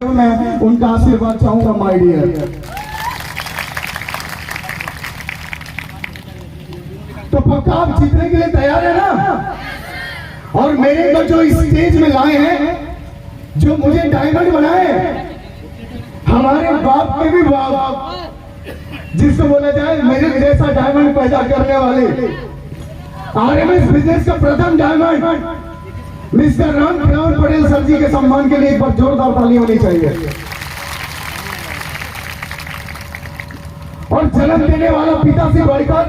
मैं उनका आशीर्वाद चाहूंगा माय डियर। तो पक्का आप जीतने के लिए तैयार है ना? और मेरे को जो इस स्टेज में लाए हैं, जो मुझे डायमंड बनाए, हमारे बाप के भी बाप, जिसको बोला जाए मेरे जैसा डायमंड पैदा करने वाले, आरएमएस बिजनेस का प्रथम diamond mister Ram Kishore Patel sir जी के सम्मान के लिए एक बार जोरदार ताली होनी चाहिए। और जन्म देने वाला पिता से बढ़कर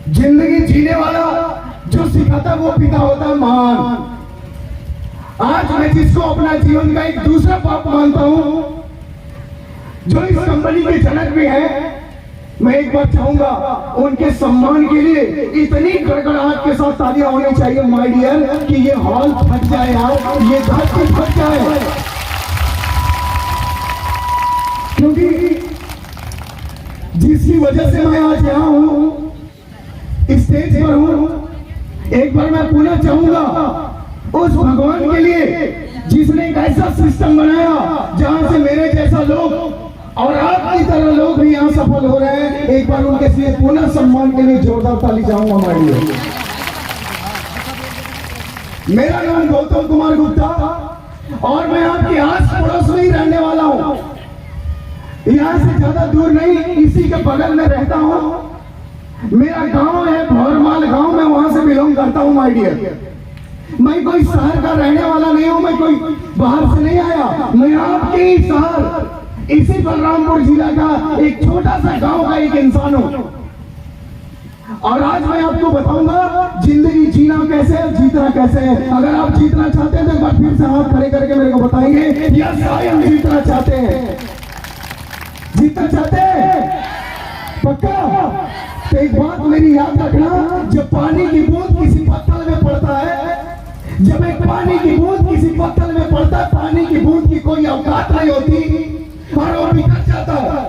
जिंदगी जीने वाला जो सिखाता वो पिता होता है महान। आज मैं जिसको अपना जीवन का एक दूसरा बाप मानता हूं, जो इस कंपनी के जनक भी हैं, मैं एक बार चाहूंगा उनके सम्मान के लिए इतनी गड़गड़ाहट के साथ तालियां होनी चाहिए माय डियर, कि ये हॉल फट जाए यार, ये धरती फट जाए। क्योंकि जिसकी वजह से मैं आज यहां हूं, स्टेज पर हूं, एक बार मैं पुनः चाहूंगा उस भगवान के लिए जिसने एक ऐसा सिस्टम बनाया जहां से मेरे जैसा लोग और आपकी तरह लोग भी यहाँ सफल हो रहे हैं। एक बार उनके लिए पुनः सम्मान के लिए जोरदार ताली चाहूंगा हमारे लिए। मेरा नाम गौतम कुमार गुप्ता और मैं आपके आस पड़ोस में ही रहने वाला हूँ, यहाँ से ज्यादा दूर नहीं, इसी के बगल में रहता हूँ। मेरा गांव है भौरमाल गांव, मैं वहां से बिलोंग करता हूँ माय डियर। मैं कोई शहर का रहने वाला नहीं हूँ, मैं कोई बाहर से नहीं आया, मैं आपके ही शहर इसी बलरामपुर जिला का एक छोटा सा गांव का एक इंसान हूं। और आज मैं आपको बताऊंगा जिंदगी जीना कैसे है, जीतना कैसे है। अगर आप जीतना चाहते हैं तो एक बार फिर से हाथ खड़े करके मेरे को बताएंगे, यस हम जीतना चाहते हैं। जीतना चाहते हैं पक्का? तो एक बात मेरी याद रखना, जब पानी की बूंद किसी पत्थर में पड़ता है, जब एक पानी की बूंद किसी पत्थर में पड़ता है, पानी की बूंद की कोई औकात नहीं होती और वो बिखर जाता है।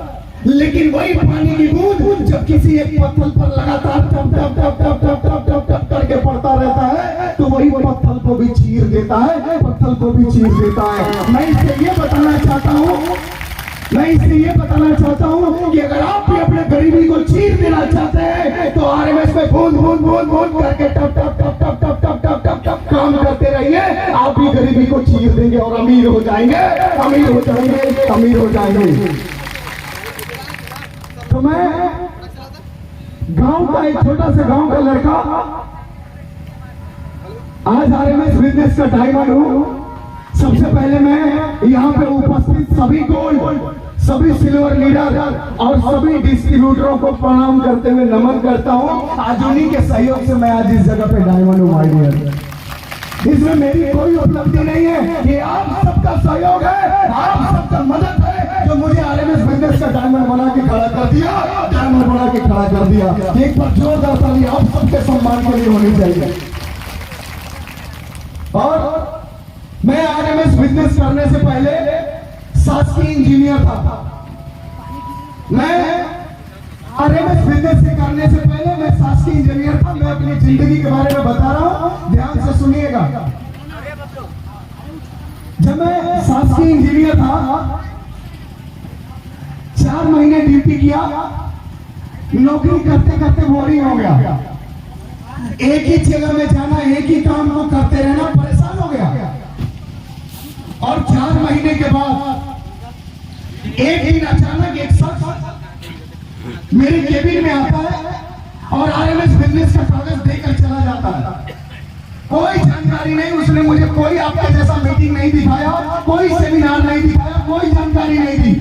लेकिन वही पानी की बूंद जब किसी एक पत्थर पर लगातार टप टप टप टप टप टप टप टप करके पड़ता रहता है, तो वही पत्थर को भी चीर देता है, पत्थर को भी चीर देता है। मैं इससे ये बताना चाहता हूँ, मैं इससे ये बताना चाहता हूँ कि अगर आप भी अपने गरीबी को चीर देना चाहते हैं तो आरएमएस में बूंद बूंद बूंद बूंद करके टप टप टप टप टप टप टप टप टप काम करते रहिए, आप भी गरीबी को चीर देंगे और अमीर हो जाएंगे, अमीर हो जाएंगे, अमीर हो जाएंगे। तो मैं गांव का एक छोटा सा गांव का लड़का आज आरएमएस बिजनेस का डायमंड हूं। सबसे पहले मैं यहाँ पे उपस्थित सभी गोल्ड, सभी सिल्वर लीडर और सभी डिस्ट्रीब्यूटरों को प्रणाम करते हुए नमन करता हूँ। आज उन्हीं के सहयोग से मैं आज इस जगह पे डायमंड हूँ माय डियर। इसमें मेरी कोई उपलब्धि नहीं है, ये आप सबका सहयोग है, आप सबका मदद है जो मुझे आरएमएस बिजनेस का डायमंड बना के खड़ा कर दिया, डायमंड बना के खड़ा कर दिया। एक बार जोरदार ताली आप सबके सम्मान के लिए होनी चाहिए। और मैं आरएमएस बिजनेस करने से पहले शासकीय इंजीनियर था। मैं आरएमएस बिजनेस से करने से पहले मैं शासकीय इंजीनियर था। मैं अपनी जिंदगी के बारे में बता रहा हूं, ध्यान से सुनिएगा। जब मैं शासकीय इंजीनियर था, 4 महीने ड्यूटी किया, नौकरी करते करते बोरिंग हो गया। एक ही जगह में जाना, एक ही काम को करते रहना, परेशान हो गया। और 4 महीने के बाद एक दिन अचानक एक शख्स मेरे केबिन में आता है और आरएमएस बिजनेस का कागज देकर चला जाता है। कोई जानकारी नहीं, उसने मुझे कोई आपका जैसा मीटिंग नहीं दिखाया, कोई सेमिनार नहीं दिखाया, कोई जानकारी नहीं दी।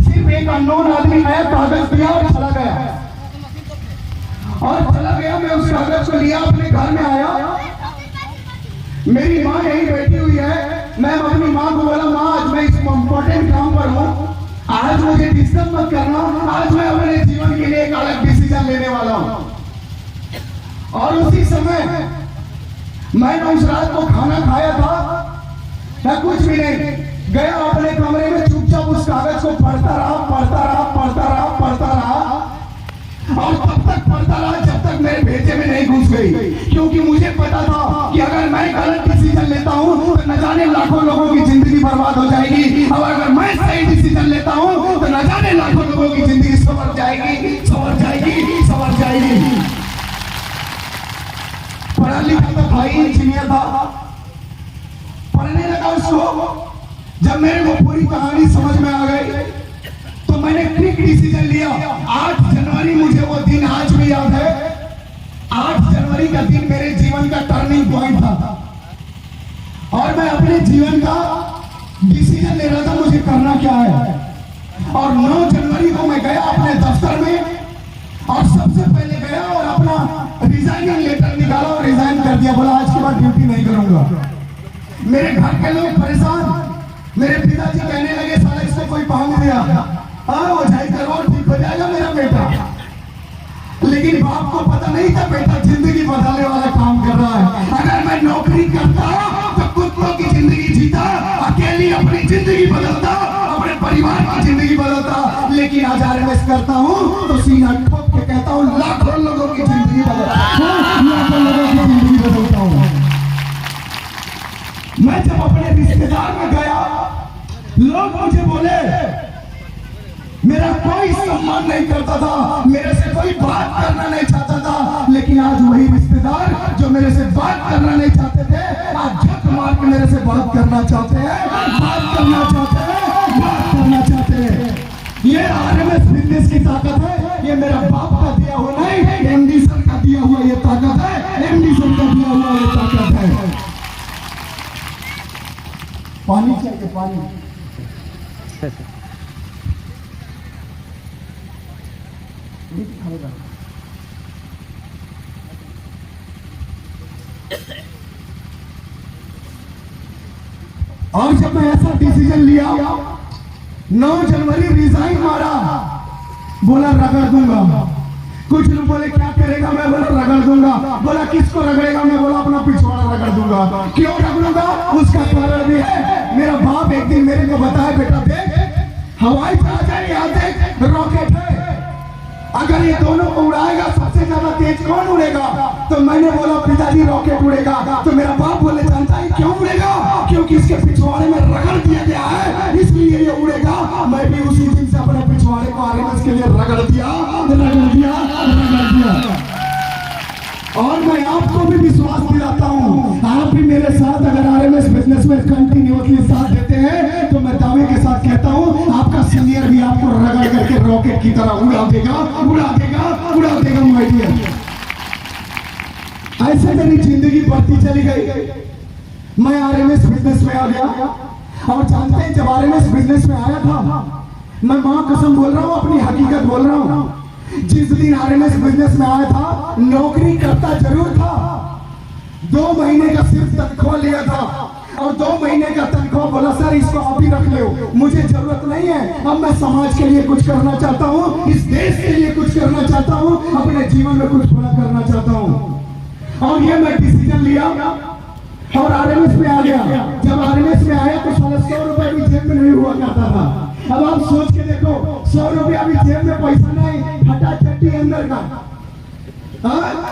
सिर्फ एक अननोन आदमी आया, कागज दिया और चला गया। और चला गया, मैं उस कागज को लिया, अपने घर में आया। मेरी माँ यही बैठी हुई है। मैं अपनी माँ को बोला, माँ आज मैं इस इम्पोर्टेंट काम पर हूँ, आज मुझे डिस्टर्ब मत करना, आज मैं अपने जीवन के लिए एक अलग डिसीजन लेने वाला हूँ। और उसी समय मैंने उस रात को खाना खाया था, मैं कुछ भी नहीं, गया अपने कमरे में चुपचाप उस कागज को पढ़ता रहा, पढ़ता रहा, पढ़ता रहा, पढ़ता रहा। और तब तक पढ़ता रहा जब तक तक मेरे भेजे में नहीं घुस गई, क्योंकि मुझे पता था कि अगर मैं गलत डिसीजन लेता हूँ तो न जाने लाखों लोगों की जिंदगी बर्बाद हो जाएगी, और अगर मैं सही डिसीजन लेता हूँ तो न जाने लाखों लोगों की जिंदगी संवर जाएगी, संवर जाएगी, संवर जाएगी। पढ़ा लिखा तो भाई इंजीनियर था, पढ़ने लगा उसको। जब मेरे को पूरी कहानी समझ में आ गई तो मैंने क्विक डिसीजन लिया। 8 जनवरी मुझे वो दिन आज भी याद है। 8 जनवरी का दिन मेरे जीवन का टर्निंग पॉइंट था, और मैं अपने जीवन का डिसीजन ले रहा था मुझे करना क्या है। और 9 जनवरी को मैं गया अपने दफ्तर में, और सबसे पहले गया और अपना रिजाइनिंग लेटर निकाला और रिजाइन कर दिया। बोला आज के बाद ड्यूटी नहीं करूंगा। मेरे घर के लोग परेशान, मेरे पिताजी कहने लगे साला इसको कोई पांग दिया, हाँ वो जाई करो ठीक हो जाएगा मेरा बेटा। लेकिन बाप को पता नहीं था बेटा जिंदगी बदलने वाला काम कर रहा है। अगर मैं नौकरी करता तो कुत्तों की जिंदगी जीता, अकेली अपनी जिंदगी बदलता, अपने परिवार की जिंदगी बदलता। लेकिन आज आरएमएस करता हूँ तो सीना ठोक के कहता हूँ लाखों लोगों की जिंदगी बदलता हूँ, लाखों लोगों की जिंदगी बदलता हूँ। मैं जब अपने रिश्तेदार में गया, लोग मुझे बोले, मेरा कोई सम्मान नहीं करता था, मेरे से कोई बात करना नहीं चाहता था। लेकिन आज वही रिश्तेदार जो मेरे से बात करना नहीं चाहते थे, आज झक मार के मेरे से बात करना चाहते हैं, बात करना चाहते हैं, बात करना चाहते हैं। ये आरएमएस बिजनेस की ताकत है। ये मेरा बाप का दिया हुआ नहीं, एमडी सर का दिया हुआ ये ताकत है, एमडी सर का दिया हुआ ये ताकत है। पानी चाहिए, पानी। और जब मैं ऐसा डिसीजन लिया, 9 जनवरी रिजाइन मारा, बोला रगड़ दूंगा। कुछ लोग बोले क्या करेगा, मैं बोला रगड़ दूंगा। बोला किसको रगड़ेगा, मैं बोला अपना पिछवाड़ा रगड़ दूंगा। क्यों रगड़ूंगा, उसका कारण भी है। मेरा बाप एक दिन मेरे को बताया, बेटा देख हवाई जहाज है, यहाँ देख रॉकेट है, अगर ये दोनों को उड़ाएगा सबसे ज्यादा तेज कौन उड़ेगा। तो मैंने बोला पिताजी रॉकेट उड़ेगा। तो मेरा बाप बोले जानता है क्यों उड़ेगा, क्योंकि इसके पिछवाड़े में रगड़ दिया गया है, इसलिए ये उड़ेगा। मैं भी उसी दिन से अपने पिछवाड़े को आरएमएस के लिए रगड़ दिया, रगड़ दिया, रगड़ दिया। और मैं आपको भी विश्वास दिलाता हूँ, आप भी मेरे साथ अगर आरएमएस बिजनेस में कंटिन्यूअसली साथ देते हैं तो मैं दावे के साथ कहता हूँ आपका सीनियर भी आपको रगड़ करके रॉकेट की तरह उड़ा देगा, उड़ा देगा, उड़ा देगा। माय डियर, ऐसे मेरी जिंदगी बढ़ती चली गई। मैं आरएमएस बिजनेस में आ गया, और जानते हैं जब आरएमएस बिजनेस में आया था, मैं मां कसम बोल रहा हूँ, अपनी हकीकत बोल रहा हूँ। जिस दिन आरएमएस बिजनेस में आया था, नौकरी करता जरूर था, 2 महीने का सिर्फ तनख्वाह लिया था, और 2 महीने का तनख्वाह बोला सर इसको अभी रख लो, मुझे जरूरत नहीं है, अब मैं समाज के लिए कुछ करना चाहता हूँ, इस देश के लिए कुछ करना चाहता हूँ, अपने जीवन में कुछ बड़ा करना चाहता हूँ। और ये मैं डिसीजन लिया और आरएमएस में आ गया। जब आरएमएस में आया तो 100 रुपए भी जेब में नहीं हुआ करता था। अब आप सोच के देखो, 100 रुपया भी जेब में पैसा नहीं, फटा चट्टी अंदर का।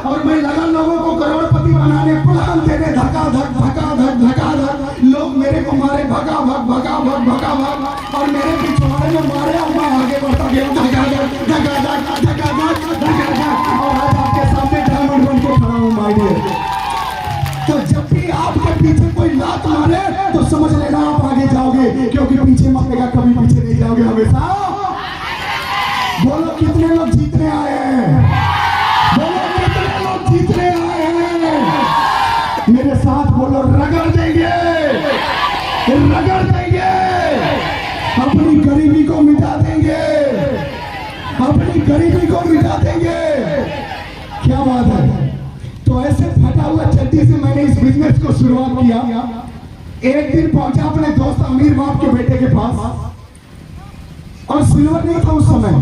और मैं लगा लोगों को करोड़पति बनाने, प्लान देने, धक्का धक, धक्का धक, धक्का धक। लोग मेरे को मारे, भगा भग, भगा भग, भगा भग, और मेरे पिछवाड़े में मारे, और मैं आगे बढ़ता गया, धक्का धक, धक्का धक, धक्का धक, धक्का धक। और आज आपके सामने डायमंड बन के खड़ा हूं माय डियर। तो जब भी आपके पीछे कोई लात मारे तो समझ लेना आप आगे जाओगे, क्योंकि पीछे मतेगा, कभी पीछे नहीं जाओगे हमेशा। बोलो कितने लोग जीतने आए हैं, बोलो कितने लोग जीतने आए हैं। मेरे साथ बोलो रगड़ देंगे, रगड़ देंगे, अपनी गरीबी को मिटा देंगे, अपनी गरीबी को मिटा देंगे। क्या बात है। तो ऐसे फटा हुआ चड्डी से मैंने इस बिजनेस को शुरुआत किया। एक दिन पहुंचा अपने दोस्त अमीर बाप के बेटे के पास, और सिल्वर नहीं था उस समय,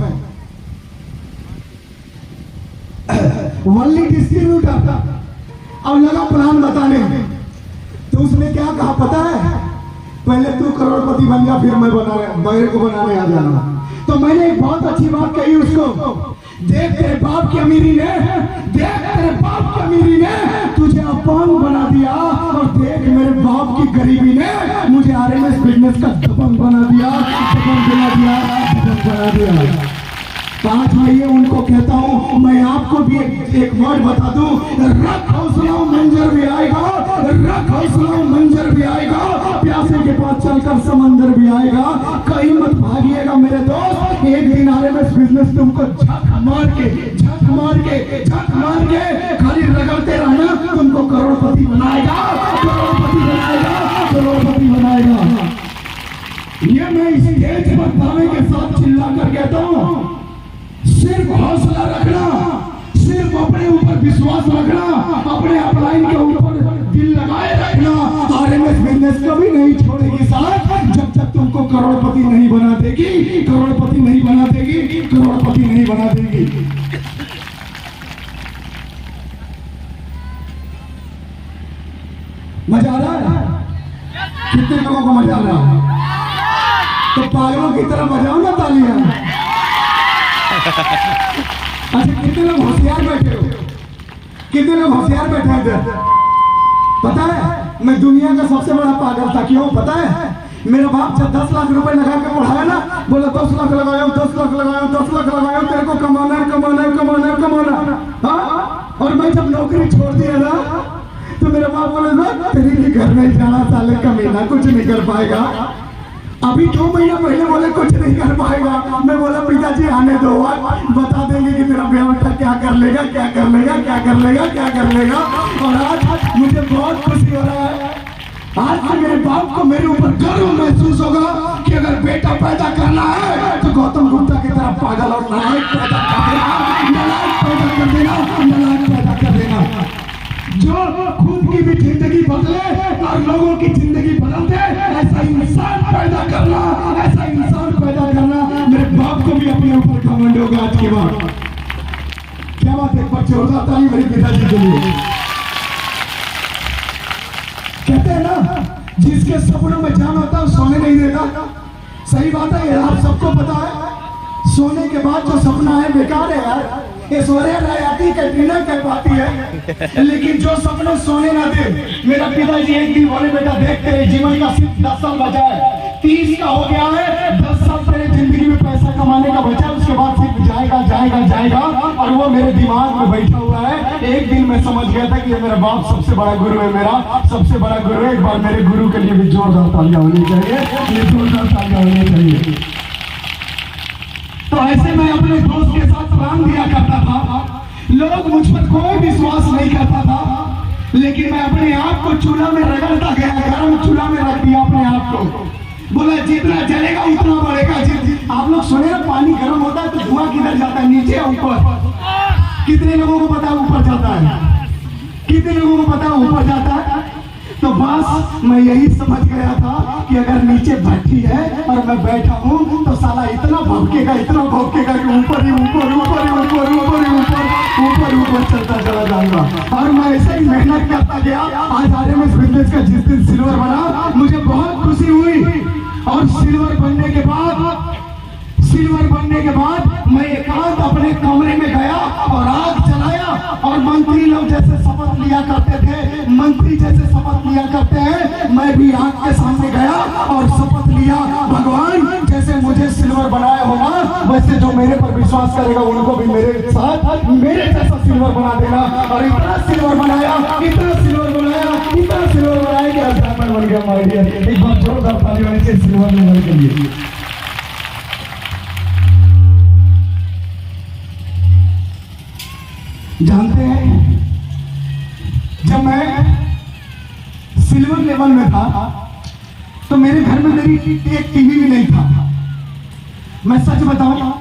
वनली डिस्ट्रीब्यूटर था। अब लगा प्लान बताने, तो उसने क्या कहा पता है, पहले तू करोड़पति बन जा, फिर मैं मेरे को बनाने आ जाना। तो मैंने एक बहुत अच्छी बात कही उसको, देख तेरे बाप की अमीरी ने, देख तेरे बाप की अमीरी ने तुझे अपंग बना दिया, और देख मेरे बाप की गरीबी ने मुझे आरएमएस बिजनेस का दबंग बना दिया, दबंग बना दिया, दबंग बना दिया। 5 महीने उनको कहता हूं, मैं आपको भी एक वर्ड बता दूं, रख हौसला मंजर भी आएगा, रख हौसला मंजर भी आएगा, प्यासे के पास चलकर समंदर भी आएगा। कहीं मत भागिएगा मेरे दोस्त, एक दिन आरएमएस बिजनेस तुमको झक मार के झक मार के झक मार के खाली रगड़ते रहना, तुमको करोड़पति बनाएगा, करोड़पति बनाएगा, करोड़पति बनाएगा। ये मैं इस स्टेज पर दावे के साथ चिल्ला कर कहता हूं, सिर्फ हौसला रखना, सिर्फ अपने ऊपर विश्वास रखना, अपने अपलाइन के ऊपर दिल लगाए रखना। आरएमएस बिजनेस कभी नहीं छोड़ेगी साथ, जब तक तुमको करोड़पति नहीं बना देगी, करोड़पति नहीं बना देगी, करोड़पति नहीं बना देगी। मजा आ रहा है? कितने लोगों को मजा आ रहा है? तो पागलों की तरह बजाओ ना तालियां। अच्छा, कितने लोग होशियार बैठे हो? कितने लोग होशियार बैठे हैं इधर? पता है मैं दुनिया का सबसे बड़ा पागल था, क्यों पता है? मेरा बाप जब 10 लाख रुपए लगा के पढ़ाया ना, बोला 10 लाख लगाया, 10 लाख लगाया, 10 लाख लगाया, तेरे को कमाना है, कमाना है, कमाना है, कमाना। हाँ, और मैं जब नौकरी छोड़ दिया ना, तो मेरा बाप बोला तेरे लिए घर नहीं जाना, साले कमीना कुछ नहीं कर पाएगा। अभी 2 महीना पहले बोले कुछ नहीं कर पाएगा, मैं बोला पिताजी आने दो, बता देंगे कि तेरा बेटा क्या कर लेगा, क्या कर लेगा, क्या कर लेगा, क्या कर लेगा। और आज मुझे बहुत खुशी हो रहा है, आज से मेरे बाप को मेरे ऊपर गर्व महसूस होगा कि अगर बेटा पैदा करना है तो गौतम गुप्ता की तरह पागल और नालायक पैदा कर देना, नालायक पैदा कर देना, नालायक पैदा कर देना, जो खुद की भी जिंदगी बदले और लोगों की जिंदगी बदल दे, ऐसा इंसान पैदा करना, ऐसा इंसान पैदा करना। मेरे बाप को भी अपने ऊपर घमंड होगा आज के बाद। क्या बात है, एक बार जोरदार ताली मेरे पिताजी के लिए। कहते हैं ना, जिसके सपनों में जान होता है सोने नहीं देता। सही बात है, आप सबको पता है, सोने के बाद जो सपना है बेकार है यार, ये सोने आती कैटरीना कह पाती है, लेकिन जो सपने सोने ना दे। मेरा पिताजी एक दिन बोले बेटा देख तेरे जीवन का सिर्फ 10 साल बचा है, 30 का हो गया है, 10 साल तेरे जिंदगी में पैसा कमाने का बचा, उसके बाद सिर्फ जाएगा जाएगा जाएगा। और वो मेरे दिमाग में बैठा हुआ है। एक दिन मैं समझ गया था कि ये मेरा बाप सबसे बड़ा गुरु है, मेरा सबसे बड़ा गुरु है। एक बार मेरे गुरु के लिए भी जोरदार तालियां होनी चाहिए, ये जोरदार तालियां होनी चाहिए। तो ऐसे मैं अपने दोस्त के साथ प्लान दिया करता था, लोग मुझ पर कोई विश्वास नहीं करता था, लेकिन मैं अपने आप को चूल्हा में रगड़ता गया, गर्म चूल्हा में रख दिया अपने आप को। बोला जितना जलेगा उतना बढ़ेगा। आप लोग सुने ना, पानी गर्म होता है तो धुआं किधर जाता है, नीचे या ऊपर? कितने लोगों को पता है ऊपर जाता है? कितने लोगों को पता है ऊपर जाता है? तो बस मैं यही समझ गया था कि अगर नीचे भट्टी है और मैं बैठा हूँ तो साला इतना भौंकेगा, इतना भौंकेगा कि ऊपर ही ऊपर ऊपर ही ऊपर ऊपर ही ऊपर ऊपर ऊपर चलता चला जाऊंगा। और मैं ऐसे ही मेहनत करता गया। आज आरएमएस बिजनेस का जिस दिन सिल्वर बना, मुझे बहुत खुशी हुई। और सिल्वर बनने के बाद मैं एकांत अपने कमरे में गया और आग जलाया, और मंत्री लोग जैसे शपथ लिया करते थे, मंत्री जैसे शपथ लिया करते हैं, मैं भी आग के सामने गया और शपथ लिया, भगवान जैसे मुझे सिल्वर बनाया होगा वैसे जो मेरे पर विश्वास करेगा उनको भी मेरे साथ मेरे जैसा सिल्वर बना देना। और इतना सिल्वर बनाया, इतना सिल्वर बनाया, इतना सिल्वर बनाया कि आज डायमंड बन गया माय डियर। एक बार जोरदार ताली होनी चाहिए सिल्वर लेवल के लिए। जानते हैं, जब मैं सिल्वर लेवल में था तो मेरे घर में मेरी एक टीवी भी नहीं था। मैं सच बताऊं,